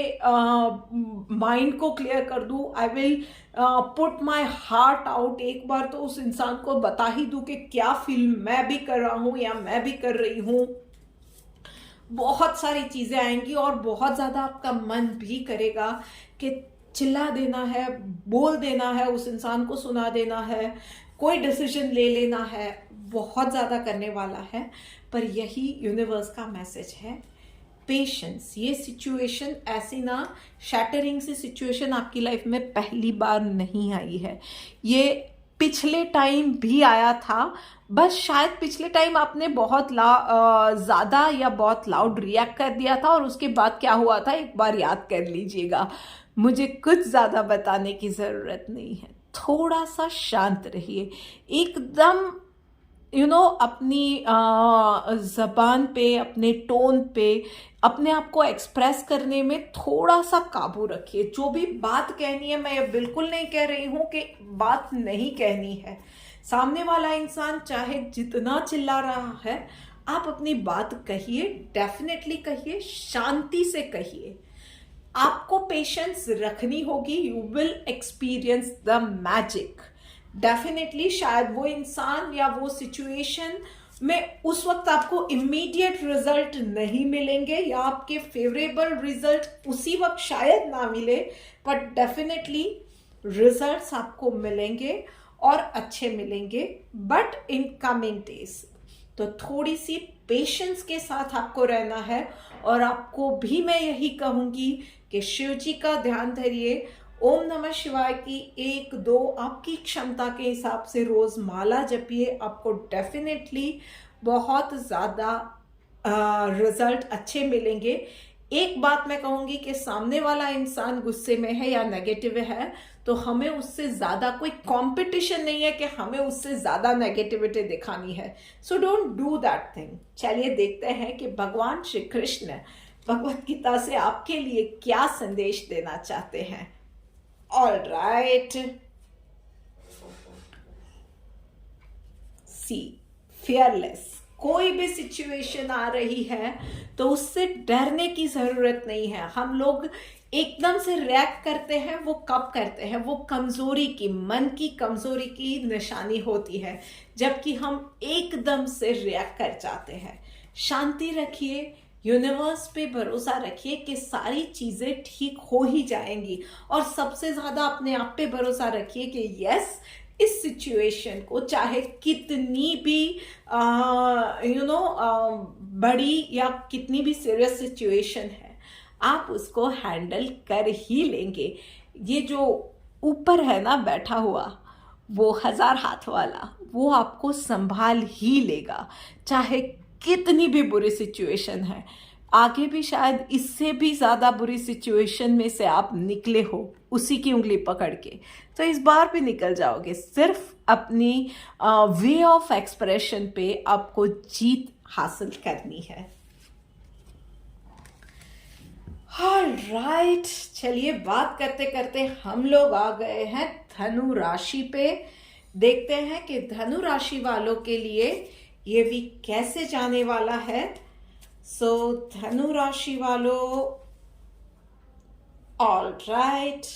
माइंड को क्लियर कर दूं, I will put my heart out. एक बार तो उस इंसान को बता ही दूं कि क्या फील मैं भी कर रहा हूं या मैं भी कर रही हूं। बहुत सारी चीजें आएंगी और बहुत ज्यादा आपका मन भी करेगा कि चिल्ला देना है, बोल देना है, उस इंसान को सुना देना है, कोई डिसीजन ले लेना है, बहुत ज्यादा करने वाला है। पर यही यूनिवर्स का मैसेज है, पेशेंस। ये सिचुएशन ऐसी ना, शैटरिंग सी सिचुएशन आपकी लाइफ में पहली बार नहीं आई है। ये पिछले टाइम भी आया था, बस शायद पिछले टाइम आपने बहुत ज़्यादा या बहुत लाउड रिएक्ट कर दिया था, और उसके बाद क्या हुआ था एक बार याद कर लीजिएगा। मुझे कुछ ज़्यादा बताने की ज़रूरत नहीं है, थोड़ा सा शांत रहिए, एकदम अपनी ज़बान पे, अपने टोन पे, अपने आप को एक्सप्रेस करने में थोड़ा सा काबू रखिए। जो भी बात कहनी है, मैं ये बिल्कुल नहीं कह रही हूँ कि बात नहीं कहनी है। सामने वाला इंसान चाहे जितना चिल्ला रहा है, आप अपनी बात कहिए, डेफिनेटली कहिए, शांति से कहिए। आपको पेशेंस रखनी होगी, you will experience the magic. Definitely शायद वो इंसान या वो सिचुएशन में उस वक्त आपको इमीडिएट रिजल्ट नहीं मिलेंगे, या आपके फेवरेबल रिजल्ट उसी वक्त शायद ना मिले, बट डेफिनेटली रिजल्ट्स आपको मिलेंगे और अच्छे मिलेंगे, बट इन कमिंग डेज। तो थोड़ी सी पेशेंस के साथ आपको रहना है। और आपको भी मैं यही कहूंगी कि शिव जी का ध्यान धरिए, ओम नमः शिवाय की 1-2 आपकी क्षमता के हिसाब से रोज माला जपिए, आपको डेफिनेटली बहुत ज़्यादा रिजल्ट अच्छे मिलेंगे। एक बात मैं कहूंगी कि सामने वाला इंसान गुस्से में है या नेगेटिव है, तो हमें उससे ज़्यादा कोई कंपटीशन नहीं है कि हमें उससे ज़्यादा नेगेटिविटी दिखानी है। So don't do that thing. चलिए देखते हैं कि भगवान श्री कृष्ण भगवत गीता से आपके लिए क्या संदेश देना चाहते हैं। ऑल राइट, सी फियरलेस। कोई भी सिचुएशन आ रही है तो उससे डरने की जरूरत नहीं है। हम लोग एकदम से रिएक्ट करते हैं, वो कब करते हैं, वो कमजोरी की, मन की कमजोरी की निशानी होती है, जबकि हम एकदम से रिएक्ट कर जाते हैं। शांति रखिए, यूनिवर्स पे भरोसा रखिए कि सारी चीजें ठीक हो ही जाएंगी, और सबसे ज्यादा अपने आप पे भरोसा रखिए कि यस, इस सिचुएशन को चाहे कितनी भी बड़ी या कितनी भी सीरियस सिचुएशन है, आप उसको हैंडल कर ही लेंगे। ये जो ऊपर है ना बैठा हुआ, वो 1000 हाथ वाला, वो आपको संभाल ही लेगा, चाहे कितनी भी बुरी सिचुएशन है। आगे भी शायद इससे भी ज़्यादा बुरी सिचुएशन में से आप निकले हो उसी की उंगली पकड़ के, तो इस बार भी निकल जाओगे। सिर्फ अपनी वे ऑफ एक्सप्रेशन पे आपको जीत हासिल करनी है। ऑलराइट, चलिए बात करते करते हम लोग आ गए हैं धनु राशि पे। देखते हैं कि धनु राशि वालों के लिए ये वीक कैसे जाने वाला है। सो धनु राशि वालों, ऑलराइट,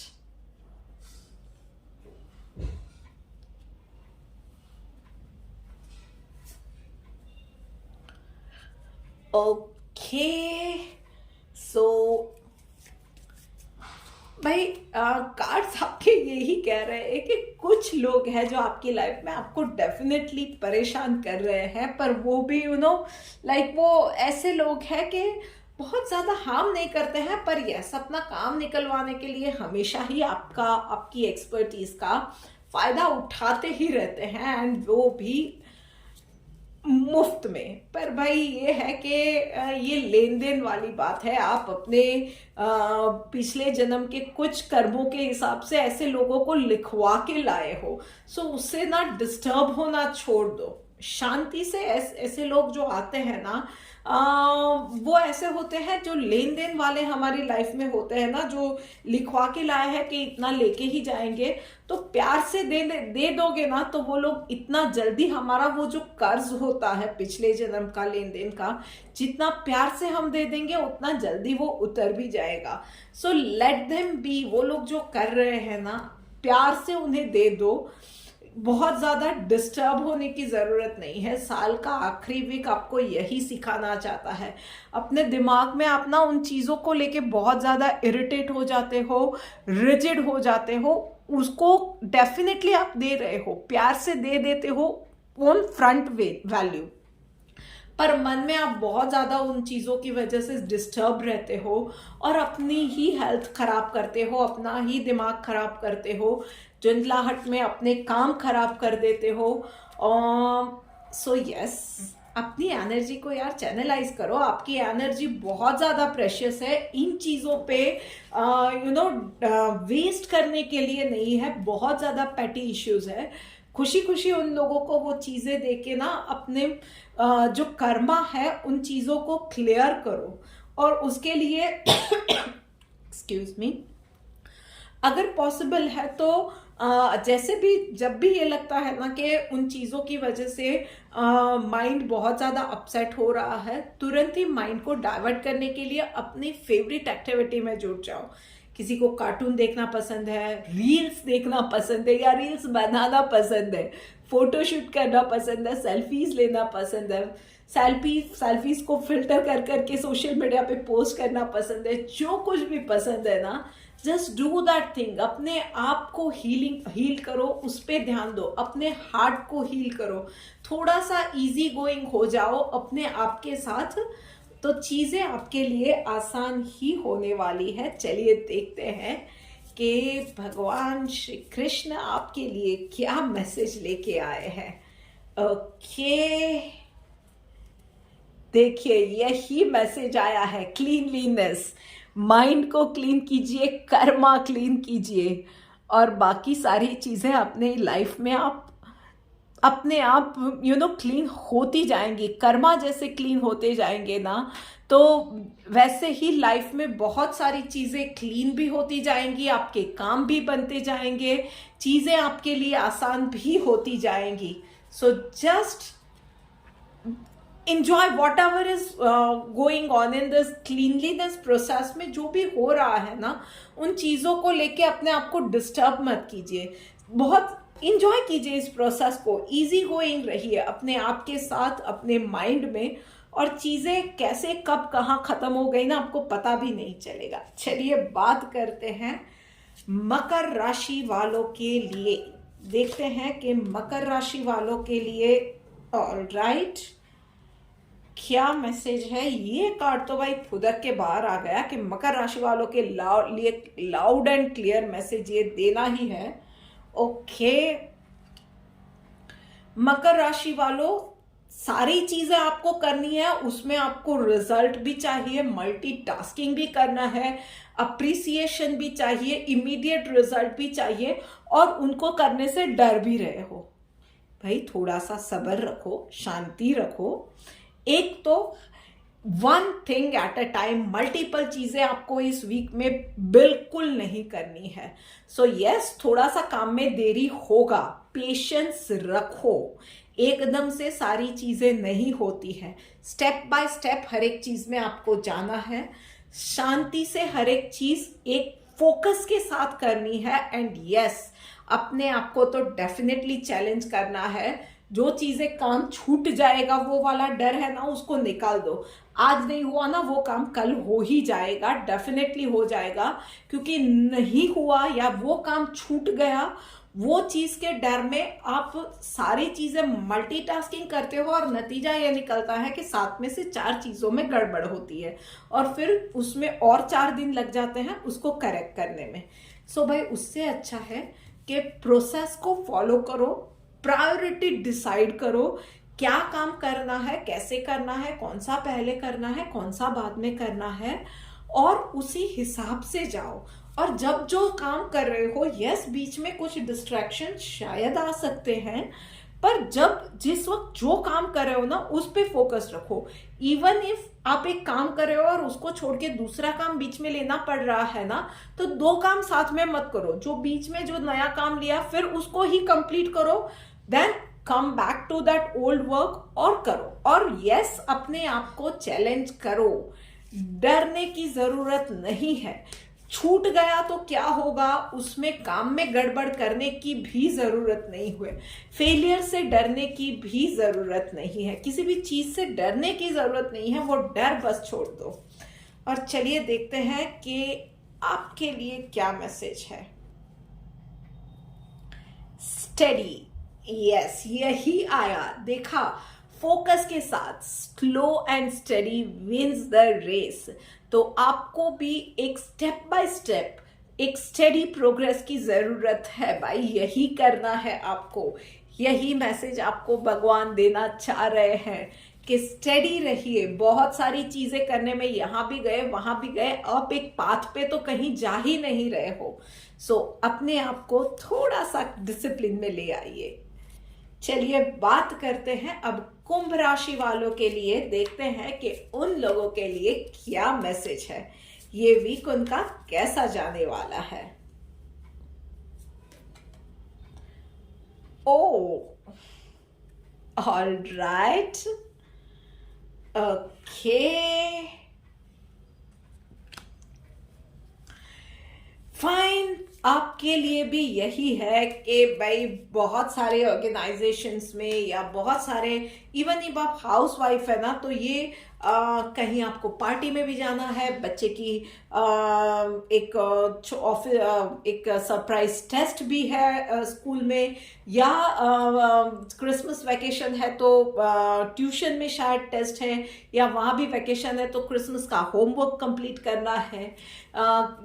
ओके। सो भाई कार्ड्स आपके यही कह रहे हैं कि कुछ लोग हैं जो आपकी लाइफ में आपको डेफिनेटली परेशान कर रहे हैं, पर वो भी लाइक वो ऐसे लोग हैं कि बहुत ज़्यादा हार्म नहीं करते हैं, पर यस अपना काम निकलवाने के लिए हमेशा ही आपकी एक्सपर्टीज का फ़ायदा उठाते ही रहते हैं, एंड वो भी मुफ्त में। पर भाई ये है कि ये लेन देन वाली बात है। आप अपने पिछले जन्म के कुछ कर्मों के हिसाब से ऐसे लोगों को लिखवा के लाए हो, सो उससे ना डिस्टर्ब होना छोड़ दो। शांति से ऐसे लोग जो आते हैं ना, वो ऐसे होते हैं जो लेन देन वाले हमारी लाइफ में होते हैं ना, जो लिखवा के लाए हैं कि इतना लेके ही जाएंगे, तो प्यार से दे दोगे ना, तो वो लोग इतना जल्दी हमारा वो जो कर्ज होता है पिछले जन्म का लेन देन का, जितना प्यार से हम दे देंगे उतना जल्दी वो उतर भी जाएगा। So let them be. वो लोग जो कर रहे हैं ना, प्यार से उन्हें दे दो। बहुत ज़्यादा डिस्टर्ब होने की ज़रूरत नहीं है। साल का आखिरी वीक आपको यही सिखाना चाहता है। अपने दिमाग में आप ना उन चीज़ों को लेके बहुत ज़्यादा इरिटेट हो जाते हो, रिजिड हो जाते हो, उसको डेफिनेटली आप दे रहे हो, प्यार से दे देते हो ऑन फ्रंट वैल्यू, पर मन में आप बहुत ज़्यादा उन चीज़ों की वजह से डिस्टर्ब रहते हो और अपनी ही हेल्थ खराब करते हो, अपना ही दिमाग खराब करते हो, झुंझलाहट में अपने काम खराब कर देते हो। सो यस, अपनी एनर्जी को यार चैनलाइज करो। आपकी एनर्जी बहुत ज़्यादा प्रेशियस है, इन चीज़ों पे वेस्ट करने के लिए नहीं है। बहुत ज़्यादा पेटी इश्यूज है। खुशी खुशी उन लोगों को वो चीज़ें देके ना अपने जो कर्मा है उन चीज़ों को क्लियर करो, और उसके लिए एक्सक्यूज मी, अगर पॉसिबल है तो जैसे भी जब भी ये लगता है ना कि उन चीज़ों की वजह से माइंड बहुत ज़्यादा अपसेट हो रहा है, तुरंत ही माइंड को डाइवर्ट करने के लिए अपनी फेवरेट एक्टिविटी में जुट जाओ। किसी को कार्टून देखना पसंद है, रील्स देखना पसंद है, या रील्स बनाना पसंद है, फोटोशूट करना पसंद है, सेल्फीज लेना पसंद है, सेल्फीज को फिल्टर कर करके सोशल मीडिया पे पोस्ट करना पसंद है, जो कुछ भी पसंद है ना, जस्ट डू दैट थिंग। अपने आप को हील करो, उस पर ध्यान दो, अपने हार्ट को हील करो, थोड़ा सा इजी गोइंग हो जाओ अपने आप के साथ, तो चीज़ें आपके लिए आसान ही होने वाली है। चलिए देखते हैं कि भगवान श्री कृष्ण आपके लिए क्या मैसेज लेके आए हैं। ओके, देखिए यही मैसेज आया है, क्लीनलीनेस। माइंड को क्लीन कीजिए, कर्मा क्लीन कीजिए, और बाकी सारी चीज़ें अपने लाइफ में आप अपने आप क्लीन होती जाएंगी। कर्मा जैसे क्लीन होते जाएंगे ना, तो वैसे ही लाइफ में बहुत सारी चीज़ें क्लीन भी होती जाएंगी, आपके काम भी बनते जाएंगे, चीज़ें आपके लिए आसान भी होती जाएंगी। So just enjoy whatever is going on in this cleanliness process में जो भी हो रहा है ना, उन चीज़ों को लेके अपने आप को डिस्टर्ब मत कीजिए, बहुत इंजॉय कीजिए इस प्रोसेस को, इजी गोइंग रहिए अपने आप के साथ, अपने माइंड में, और चीज़ें कैसे कब कहाँ ख़त्म हो गई ना आपको पता भी नहीं चलेगा। चलिए बात करते हैं मकर राशि वालों के लिए। देखते हैं कि मकर राशि वालों के लिए ऑलराइट क्या मैसेज है। ये कार्ड तो भाई फुदक के बाहर आ गया कि मकर राशि वालों के लिए लाउड एंड क्लियर मैसेज ये देना ही है। ओके, मकर राशि वालों, सारी चीजें आपको करनी है, उसमें आपको रिजल्ट भी चाहिए, मल्टीटास्किंग भी करना है, अप्रिसिएशन भी चाहिए, इमीडिएट रिजल्ट भी चाहिए, और उनको करने से डर भी रहे हो। भाई थोड़ा सा सब्र रखो, शांति रखो। एक तो one thing at a time, multiple चीजें आपको इस वीक में बिल्कुल नहीं करनी है। सो यस, थोड़ा सा काम में देरी होगा, पेशेंस रखो। एकदम से सारी चीजें नहीं होती है, स्टेप बाय स्टेप हर एक चीज में आपको जाना है, शांति से हर एक चीज एक फोकस के साथ करनी है। एंड यस, अपने आप को तो डेफिनेटली चैलेंज करना है। जो चीजें काम छूट जाएगा वो वाला डर है ना, उसको निकाल दो। आज नहीं हुआ ना वो काम, कल हो ही जाएगा, डेफिनेटली हो जाएगा। क्योंकि नहीं हुआ या वो काम छूट गया, वो चीज के डर में आप सारी चीजें मल्टीटास्किंग करते हो, और नतीजा ये निकलता है कि 7 में से 4 चीजों में गड़बड़ होती है, और फिर उसमें और 4 दिन लग जाते हैं उसको करेक्ट करने में। सो भाई उससे अच्छा है कि प्रोसेस को फॉलो करो, प्रायोरिटी डिसाइड करो, क्या काम करना है, कैसे करना है, कौन सा पहले करना है, कौन सा बाद में करना है, और उसी हिसाब से जाओ। और जब जो काम कर रहे हो, यस बीच में कुछ डिस्ट्रैक्शन शायद आ सकते हैं, पर जब जिस वक्त जो काम कर रहे हो ना उस पे फोकस रखो। इवन इफ आप एक काम कर रहे हो और उसको छोड़ के दूसरा काम बीच में लेना पड़ रहा है ना, तो 2 काम साथ में मत करो। जो बीच में जो नया काम लिया फिर उसको ही कंप्लीट करो, then come back to that old work और करो। और यस, अपने आप को चैलेंज करो, डरने की जरूरत नहीं है। छूट गया तो क्या होगा, उसमें काम में गड़बड़ करने की भी जरूरत नहीं हुए, फेलियर से डरने की भी जरूरत नहीं है, किसी भी चीज से डरने की जरूरत नहीं है। वो डर बस छोड़ दो। और चलिए देखते हैं कि आपके लिए क्या मैसेज है। स्टडी, यस यही आया, देखा, फोकस के साथ slow and study wins the race. तो आपको भी एक स्टेप बाय स्टेप एक स्टडी प्रोग्रेस की जरूरत है भाई, यही करना है आपको। यही मैसेज आपको भगवान देना चाह रहे हैं कि स्टडी रहिए। बहुत सारी चीजें करने में यहां भी गए वहां भी गए, आप एक पाथ पे तो कहीं जा ही नहीं रहे हो। सो अपने आप को थोड़ा सा डिसिप्लिन में ले आइए। चलिए बात करते हैं अब कुंभ राशि वालों के लिए, देखते हैं कि उन लोगों के लिए क्या मैसेज है, ये वीक उनका कैसा जाने वाला है। ओ ऑल राइट, ओके फाइन। आपके लिए भी यही है कि भाई बहुत सारे ऑर्गेनाइजेशंस में या बहुत सारे, इवन if आप हाउस वाइफ है ना, तो ये कहीं आपको पार्टी में भी जाना है, बच्चे की एक ऑफिस एक सरप्राइज टेस्ट भी है स्कूल में, या क्रिसमस वैकेशन है तो ट्यूशन में शायद टेस्ट है, या वहाँ भी वैकेशन है तो क्रिसमस का होमवर्क कंप्लीट करना है,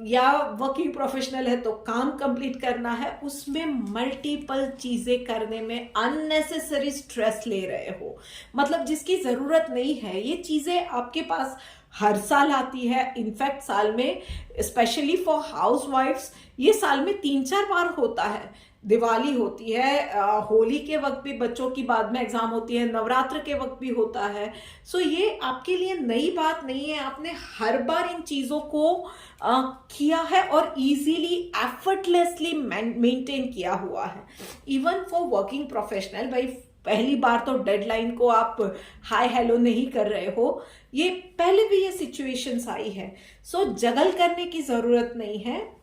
या वर्किंग प्रोफेशनल है तो काम कंप्लीट करना है। उसमें मल्टीपल चीजें करने में अननेसेसरी स्ट्रेस ले रहे हो, मतलब जिसकी जरूरत नहीं है। ये चीजें आपके पास हर साल आती है, इनफैक्ट साल में स्पेशली फॉर हाउस वाइफ्स ये साल में 3-4 बार होता है। दिवाली होती है, होली के वक्त भी बच्चों की बाद में एग्जाम होती है, नवरात्र के वक्त भी होता है। सो ये आपके लिए नई बात नहीं है, आपने हर बार इन चीजों को किया है और इजीली एफर्टलेसली मेंटेन किया हुआ है। इवन फॉर वर्किंग प्रोफेशनल, भाई पहली बार तो डेडलाइन को आप हाय हेलो नहीं कर रहे हो, ये पहले भी ये सिचुएशंस आई है। सो जगल करने की जरूरत नहीं है।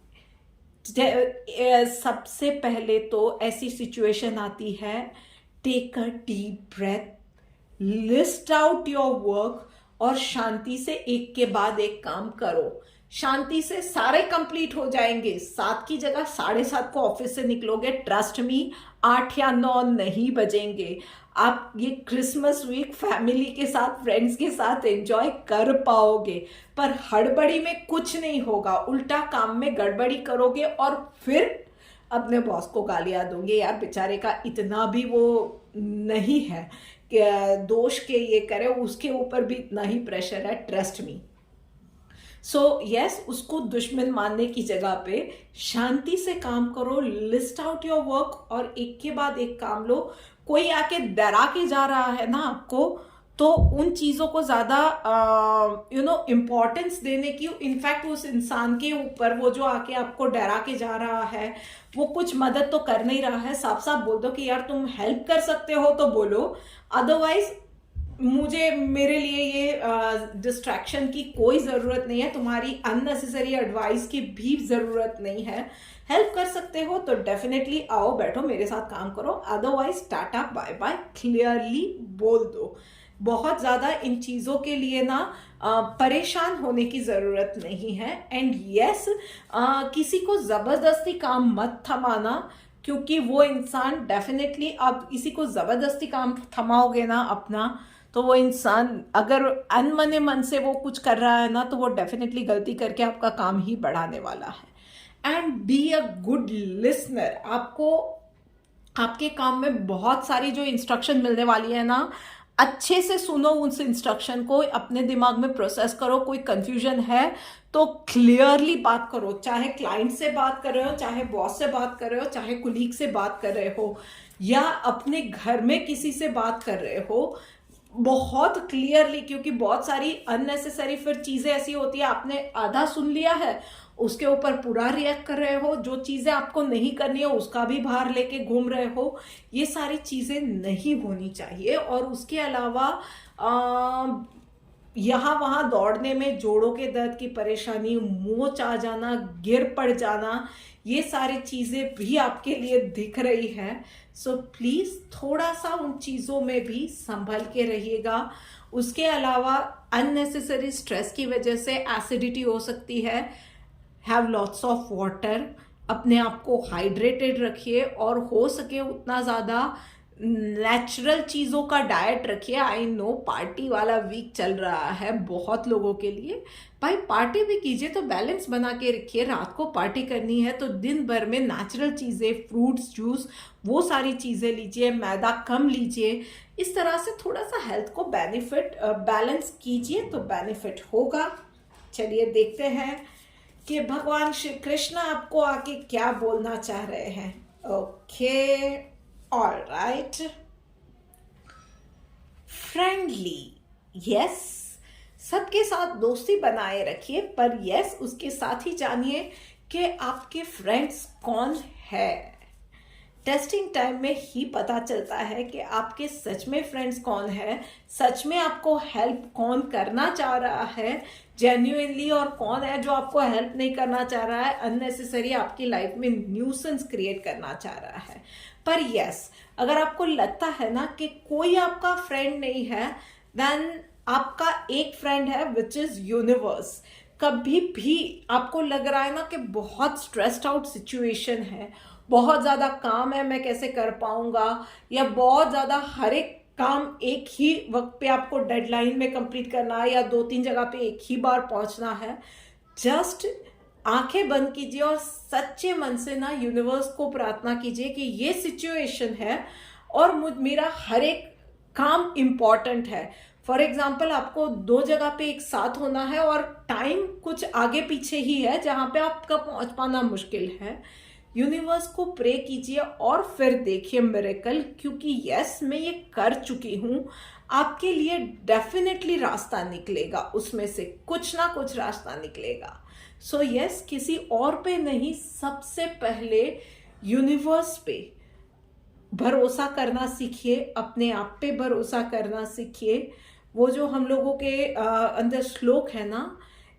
सबसे पहले तो ऐसी सिचुएशन आती है, take a deep breath, list out your work और शांति से एक के बाद एक काम करो। शांति से सारे कंप्लीट हो जाएंगे। 7 की जगह 7:30 को ऑफिस से निकलोगे, ट्रस्ट मी 8 या 9 नहीं बजेंगे। आप ये क्रिसमस वीक फैमिली के साथ, फ्रेंड्स के साथ एंजॉय कर पाओगे, पर हड़बड़ी में कुछ नहीं होगा, उल्टा काम में गड़बड़ी करोगे और फिर अपने बॉस को गालियां दूंगे, यार बेचारे का इतना भी वो नहीं है कि दोष के ये करे, उसके ऊपर भी इतना ही प्रेशर है, ट्रस्ट मी। सो यस, उसको दुश्मन मानने की जगह पे शांति से काम करो, लिस्ट आउट योर वर्क और एक के बाद एक काम लो। कोई आके डरा के जा रहा है ना आपको, तो उन चीजों को ज्यादा इम्पोर्टेंस देने की, इनफैक्ट उस इंसान के ऊपर, वो जो आके आपको डरा के जा रहा है वो कुछ मदद तो कर नहीं रहा है, साफ साफ बोल दो कि यार तुम हेल्प कर सकते हो तो बोलो, अदरवाइज मेरे लिए ये डिस्ट्रैक्शन की कोई जरूरत नहीं है, तुम्हारी अननेसेसरी एडवाइस की भी जरूरत नहीं है। हेल्प कर सकते हो तो डेफिनेटली आओ, बैठो मेरे साथ काम करो, otherwise tata bye bye clearly बोल दो। बहुत ज्यादा इन चीजों के लिए ना परेशान होने की जरूरत नहीं है। एंड यस, किसी को जबरदस्ती काम मत थमाना, क्योंकि वो इंसान डेफिनेटली, आप किसी को जबरदस्ती काम थमाओगे ना अपना, तो वो इंसान अगर अनमने मन से वो कुछ कर रहा है ना, तो वो डेफिनेटली गलती करके आपका काम ही बढ़ाने वाला है। And be a good listener. आपको आपके काम में बहुत सारी जो इंस्ट्रक्शन मिलने वाली है ना, अच्छे से सुनो उस इंस्ट्रक्शन को, अपने दिमाग में प्रोसेस करो। कोई कंफ्यूजन है तो क्लियरली बात करो, चाहे क्लाइंट से बात कर रहे हो, चाहे बॉस से बात कर रहे हो, चाहे कुलीग से बात कर रहे हो, या अपने घर में किसी से बात कर रहे हो, बहुत क्लियरली। क्योंकि बहुत सारी अननेसेसरी फिर चीजें ऐसी होती है, आपने आधा सुन लिया है, उसके ऊपर पूरा रिएक्ट कर रहे हो, जो चीजें आपको नहीं करनी है उसका भी भार लेके घूम रहे हो। ये सारी चीजें नहीं होनी चाहिए। और उसके अलावा यहाँ वहाँ दौड़ने में जोड़ों के दर्द की परेशानी, मोच आ जाना, गिर पड़ जाना, ये सारी चीजें भी आपके लिए दिख रही है। सो प्लीज थोड़ा सा उन चीजों में भी संभल के रहिएगा। उसके अलावा अननेसेसरी स्ट्रेस की वजह से एसिडिटी हो सकती है। हैव लॉट्स ऑफ वाटर, अपने आप को हाइड्रेटेड रखिए और हो सके उतना ज़्यादा नेचुरल चीज़ों का डाइट रखिए। आई नो पार्टी वाला वीक चल रहा है बहुत लोगों के लिए, भाई पार्टी भी कीजिए तो बैलेंस बना के रखिए। रात को पार्टी करनी है तो दिन भर में नेचुरल चीज़ें, फ्रूट्स, जूस, वो सारी चीज़ें लीजिए, मैदा कम लीजिए। इस तरह से थोड़ा सा हेल्थ को बैलेंस कीजिए तो बेनिफिट होगा। चलिए देखते हैं कि भगवान श्री कृष्ण आपको आके क्या बोलना चाह रहे हैं। Okay, alright. फ्रेंडली, यस, सबके साथ दोस्ती बनाए रखिए, पर यस उसके साथ ही जानिए कि आपके फ्रेंड्स कौन है। टेस्टिंग टाइम में ही पता चलता है कि आपके सच में फ्रेंड्स कौन है, सच में आपको हेल्प कौन करना चाह रहा है जेन्युइनली, और कौन है जो आपको हेल्प नहीं करना चाह रहा है, अननेसेसरी आपकी लाइफ में न्यूसेंस क्रिएट करना चाह रहा है। पर यस, अगर आपको लगता है ना कि कोई आपका फ्रेंड नहीं है, देन आपका एक फ्रेंड है विच इज यूनिवर्स। कभी भी आपको लग रहा है ना कि बहुत स्ट्रेस्ड आउट सिचुएशन है, बहुत ज्यादा काम है, मैं कैसे कर पाऊंगा, या बहुत ज्यादा हर एक काम एक ही वक्त पे आपको डेडलाइन में कंप्लीट करना है, या 2-3 जगह पे एक ही बार पहुंचना है, जस्ट आंखें बंद कीजिए और सच्चे मन से ना यूनिवर्स को प्रार्थना कीजिए कि ये सिचुएशन है और मेरा हर एक काम इंपॉर्टेंट है। फॉर एग्जाम्पल, आपको 2 जगह पे एक साथ होना है और टाइम कुछ आगे पीछे ही है जहां पे आपका पहुंच पाना मुश्किल है। यूनिवर्स को प्रे कीजिए और फिर देखिए मिरेकल, क्योंकि यस मैं ये कर चुकी हूं। आपके लिए डेफिनेटली रास्ता निकलेगा, उसमें से कुछ ना कुछ रास्ता निकलेगा। सो यस, किसी और पे नहीं, सबसे पहले यूनिवर्स पे भरोसा करना सीखिए, अपने आप पे भरोसा करना सीखिए। वो जो हम लोगों के अंदर श्लोक है ना,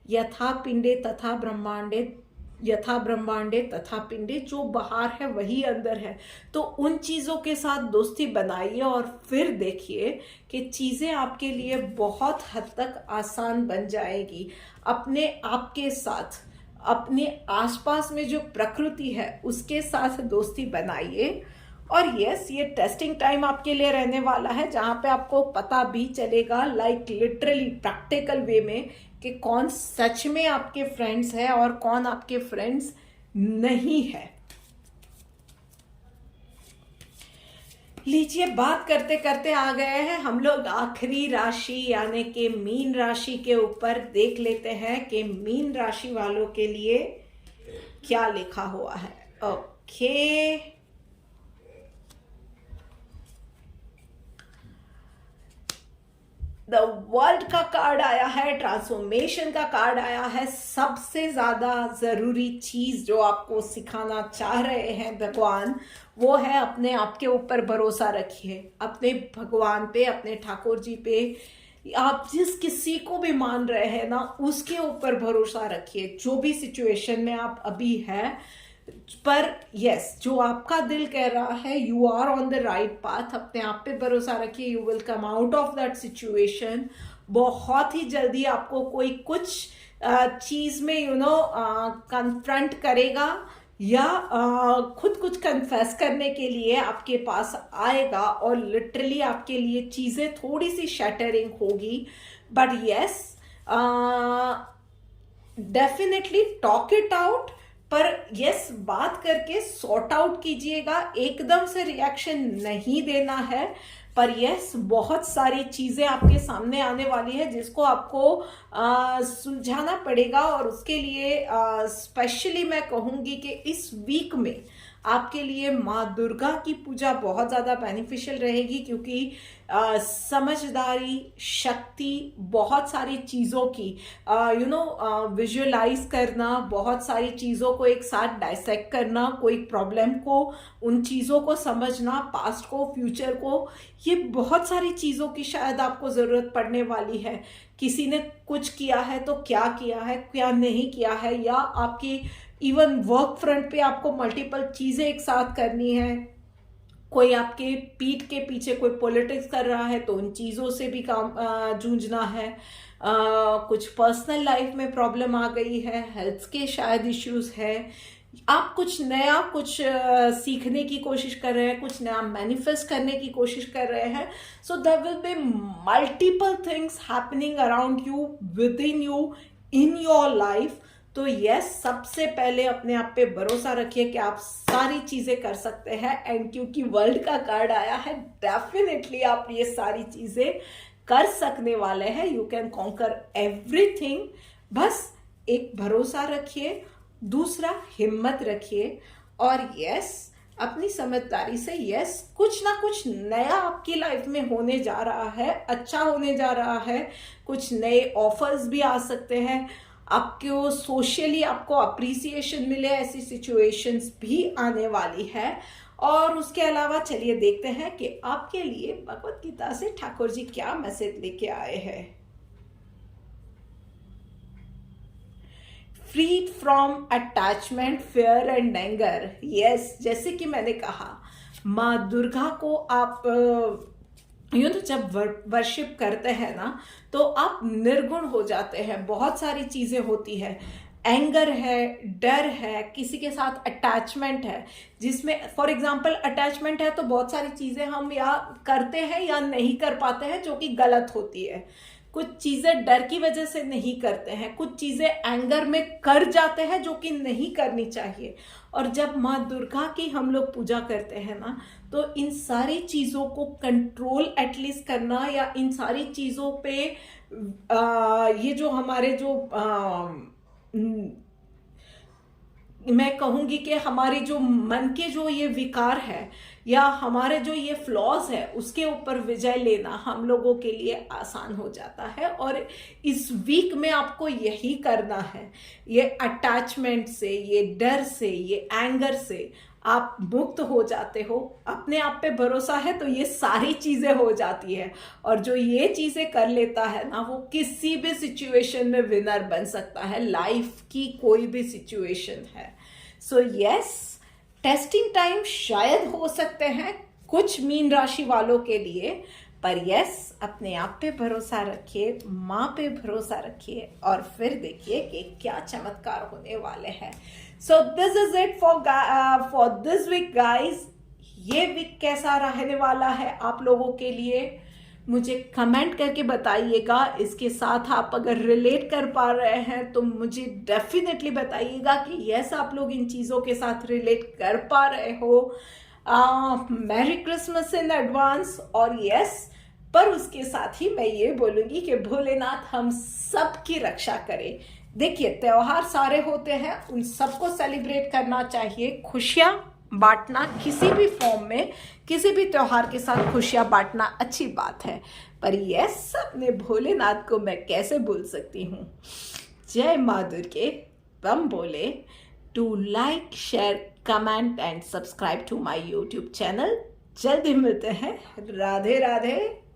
यथा पिंडे तथा ब्रह्मांडे, यथा ब्रह्मांडे तथा पिंडे, जो बाहर है वही अंदर है। तो उन चीज़ों के साथ दोस्ती बनाइए और फिर देखिए कि चीज़ें आपके लिए बहुत हद तक आसान बन जाएगी। अपने आप के साथ, अपने आसपास में जो प्रकृति है उसके साथ दोस्ती बनाइए। और यस, ये टेस्टिंग टाइम आपके लिए रहने वाला है जहाँ पे आपको पता भी चलेगा, लाइक लिटरली प्रैक्टिकल वे में, कि कौन सच में आपके फ्रेंड्स है और कौन आपके फ्रेंड्स नहीं है। लीजिए, बात करते करते आ गए हैं हम लोग आखिरी राशि यानी कि मीन राशि के ऊपर। देख लेते हैं कि मीन राशि वालों के लिए क्या लिखा हुआ है। ओके, द वर्ल्ड का कार्ड आया है, ट्रांसफॉर्मेशन का कार्ड आया है। सबसे ज्यादा जरूरी चीज जो आपको सिखाना चाह रहे हैं भगवान, वो है अपने आप के ऊपर भरोसा रखिए, अपने भगवान पे, अपने ठाकुर जी पे। आप जिस किसी को भी मान रहे हैं ना, उसके ऊपर भरोसा रखिए, जो भी सिचुएशन में आप अभी है। पर यस, जो आपका दिल कह रहा है, you are on the right path. अपने आप पे भरोसा रखिए, you will come out of that situation. बहुत ही जल्दी आपको कोई कुछ चीज में कन्फ्रंट करेगा या खुद कुछ कन्फेस करने के लिए आपके पास आएगा, और लिटरली आपके लिए चीजें थोड़ी सी शैटरिंग होगी। But yes, definitely talk it out. पर यस, बात करके सॉर्ट आउट कीजिएगा, एकदम से रिएक्शन नहीं देना है। पर यस, बहुत सारी चीजें आपके सामने आने वाली है जिसको आपको सुलझाना पड़ेगा। और उसके लिए स्पेशली मैं कहूंगी कि इस वीक में आपके लिए माँ दुर्गा की पूजा बहुत ज़्यादा बेनिफिशियल रहेगी, क्योंकि समझदारी, शक्ति, बहुत सारी चीज़ों की विजुअलाइज करना, बहुत सारी चीज़ों को एक साथ डाइसेक्ट करना, कोई प्रॉब्लम को, उन चीज़ों को समझना, पास्ट को, फ्यूचर को, ये बहुत सारी चीज़ों की शायद आपको ज़रूरत पड़ने वाली है। किसी ने कुछ किया है तो क्या किया है, क्या नहीं किया है, या आपकी इवन वर्क फ्रंट पे आपको मल्टीपल चीजें एक साथ करनी है। कोई आपके पीठ के पीछे कोई पॉलिटिक्स कर रहा है तो उन चीजों से भी काम जूझना है। कुछ पर्सनल लाइफ में प्रॉब्लम आ गई है, हेल्थ के शायद इश्यूज है। आप कुछ नया सीखने की कोशिश कर रहे हैं, कुछ नया मैनिफेस्ट करने की कोशिश कर रहे हैं। So there will be multiple things happening around you, within you, in your life. तो यस, सबसे पहले अपने आप पे भरोसा रखिए कि आप सारी चीजें कर सकते हैं। एंड क्योंकि वर्ल्ड का कार्ड आया है, डेफिनेटली आप ये सारी चीजें कर सकने वाले हैं। You can conquer everything. बस एक भरोसा रखिए, दूसरा हिम्मत रखिए, और यस, अपनी समझदारी से यस, कुछ ना कुछ नया आपकी लाइफ में होने जा रहा है, अच्छा होने जा रहा है। कुछ नए ऑफर्स भी आ सकते हैं, आपको सोशली आपको अप्रिसिएशन मिले, ऐसी सिचुएशंस भी आने वाली है। और उसके अलावा चलिए देखते हैं कि आपके लिए भगवत गीता से ठाकुर जी क्या मैसेज लेके आए हैं। Freed from attachment, fear and anger. Yes, जैसे कि मैंने कहा, माँ दुर्गा को आप जब वर्शिप करते हैं ना, तो आप निर्गुण हो जाते हैं। बहुत सारी चीजें होती है, एंगर है, डर है, किसी के साथ अटैचमेंट है, जिसमें फॉर एग्जांपल अटैचमेंट है तो बहुत सारी चीजें हम या करते हैं या नहीं कर पाते हैं, जो कि गलत होती है। कुछ चीजें डर की वजह से नहीं करते हैं, कुछ चीजें एंगर में कर जाते हैं जो कि नहीं करनी चाहिए। और जब माँ दुर्गा की हम लोग पूजा करते हैं ना, तो इन सारी चीजों को कंट्रोल एटलीस्ट करना, या इन सारी चीजों पे ये जो हमारे जो मैं कहूंगी कि हमारे जो मन के जो ये विकार है, या हमारे जो ये फ्लॉज है, उसके ऊपर विजय लेना हम लोगों के लिए आसान हो जाता है। और इस वीक में आपको यही करना है। ये अटैचमेंट से, ये डर से, ये एंगर से आप मुक्त हो जाते हो। अपने आप पे भरोसा है तो ये सारी चीजें हो जाती है। और जो ये चीजें कर लेता है ना, वो किसी भी सिचुएशन में विनर बन सकता है। लाइफ की कोई भी सिचुएशन है। सो यस, टेस्टिंग टाइम शायद हो सकते हैं कुछ मीन राशि वालों के लिए, पर यस, अपने आप पे भरोसा रखिए, माँ पे भरोसा रखिए, और फिर देखिए कि क्या चमत्कार होने वाले हैं। So this is it for this week guys. ये वीक कैसा रहने वाला है आप लोगों के लिए, मुझे कमेंट करके बताइएगा। इसके साथ आप अगर रिलेट कर पा रहे हैं तो मुझे डेफिनेटली बताइएगा कि यस, आप लोग इन चीज़ों के साथ रिलेट कर पा रहे हो। Merry Christmas in advance. और यस, पर उसके साथ ही मैं ये बोलूंगी कि भोलेनाथ हम सबकी रक्षा करे। देखिए, त्योहार सारे होते हैं, उन सबको सेलिब्रेट करना चाहिए, खुशियां बांटना किसी भी फॉर्म में, किसी भी त्योहार के साथ खुशियां बांटना अच्छी बात है। पर यस, अपने भोलेनाथ को मैं कैसे भूल सकती हूँ। जय माँ दुर्गे, बम बोले। To like, share, comment and subscribe to my YouTube channel. जल्दी मिलते हैं। राधे राधे।